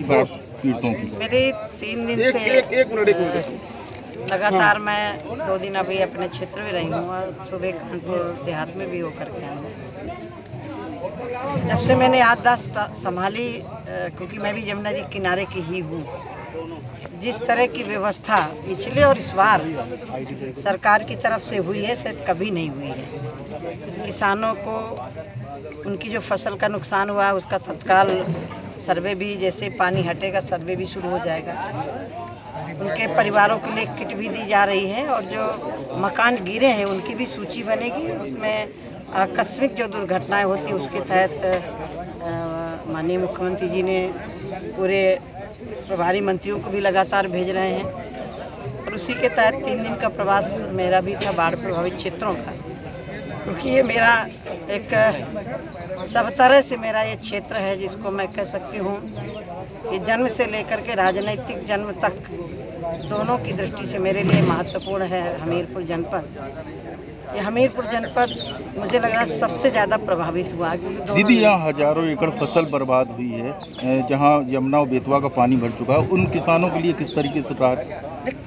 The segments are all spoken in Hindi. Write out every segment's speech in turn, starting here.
पीड़ितों की? मेरे 3 दिन से लगातार मैं 2 दिन अभी अपने क्षेत्र में रही हूँ और सुबह कानपुर देहात में भी होकर के आई हूँ। जब से मैंने याददाश्त संभाली, क्योंकि मैं भी यमुना जी किनारे की ही हूँ, जिस तरह की व्यवस्था पिछले और इस बार सरकार की तरफ से हुई है शायद कभी नहीं हुई है। किसानों को उनकी जो फसल का नुकसान हुआ उसका तत्काल सर्वे भी, जैसे पानी हटेगा सर्वे भी शुरू हो जाएगा। उनके परिवारों के लिए किट भी दी जा रही है और जो मकान गिरे हैं उनकी भी सूची बनेगी। उसमें आकस्मिक जो दुर्घटनाएं होती हैं उसके तहत माननीय मुख्यमंत्री जी ने पूरे प्रभारी मंत्रियों को भी लगातार भेज रहे हैं और उसी के तहत 3 दिन का प्रवास मेरा भी था बाढ़ प्रभावित क्षेत्रों का, क्योंकि ये मेरा एक सब तरह से मेरा ये क्षेत्र है जिसको मैं कह सकती हूँ कि जन्म से लेकर के राजनीतिक जन्म तक दोनों की दृष्टि से मेरे लिए महत्वपूर्ण है हमीरपुर जनपद। ये हमीरपुर जनपद मुझे लग रहा है सबसे ज़्यादा प्रभावित हुआ है। दीदी, यहाँ हजारों एकड़ फसल बर्बाद हुई है, जहाँ यमुना और बेतवा का पानी भर चुका है। उन किसानों के लिए किस तरीके से राहत?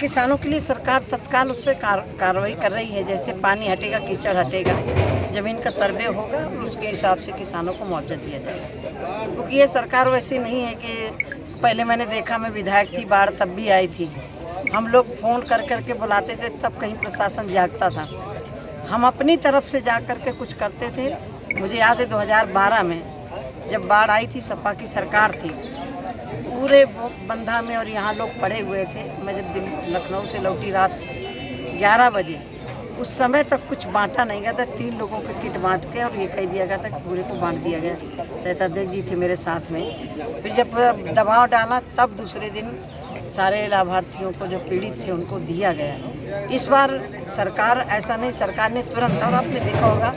किसानों के लिए सरकार तत्काल उस पर कार्रवाई कर रही है। जैसे पानी हटेगा, कीचड़ हटेगा, ज़मीन का सर्वे होगा और उसके हिसाब से किसानों को मुआवजा दिया जाएगा। क्योंकि ये सरकार वैसी नहीं है कि पहले मैंने देखा, मैं विधायक थी, बाढ़ तब भी आई थी, हम लोग फ़ोन कर करके बुलाते थे, तब कहीं प्रशासन जागता था। हम अपनी तरफ से जा कर के कुछ करते थे। मुझे याद है 2012 में जब बाढ़ आई थी, सपा की सरकार थी, पूरे बंधा में और यहाँ लोग पड़े हुए थे। मैं जब लखनऊ से लौटी रात 11 बजे, उस समय तक कुछ बांटा नहीं गया था। 3 लोगों को किट बांट के और ये कह दिया गया था कि पूरे को बांट दिया गया। सहतादेव जी थे मेरे साथ में। फिर जब दबाव डाला तब दूसरे दिन सारे लाभार्थियों को जो पीड़ित थे उनको दिया गया। इस बार सरकार ऐसा नहीं, सरकार ने तुरंत, और आपने देखा होगा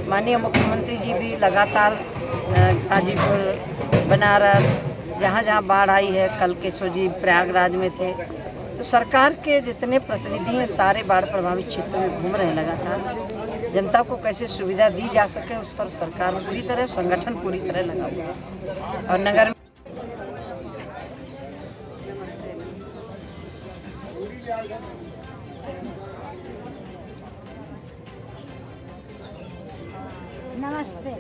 माननीय मुख्यमंत्री जी भी लगातार गाजीपुर, बनारस, जहाँ जहाँ बाढ़ आई है, कल केशव जी प्रयागराज में थे, तो सरकार के जितने प्रतिनिधि हैं सारे बाढ़ प्रभावित क्षेत्र में घूम रहे हैं लगातार। जनता को कैसे सुविधा दी जा सके उस पर सरकार पूरी तरह, संगठन पूरी तरह लगा हुआ है। और नगर नमस्ते।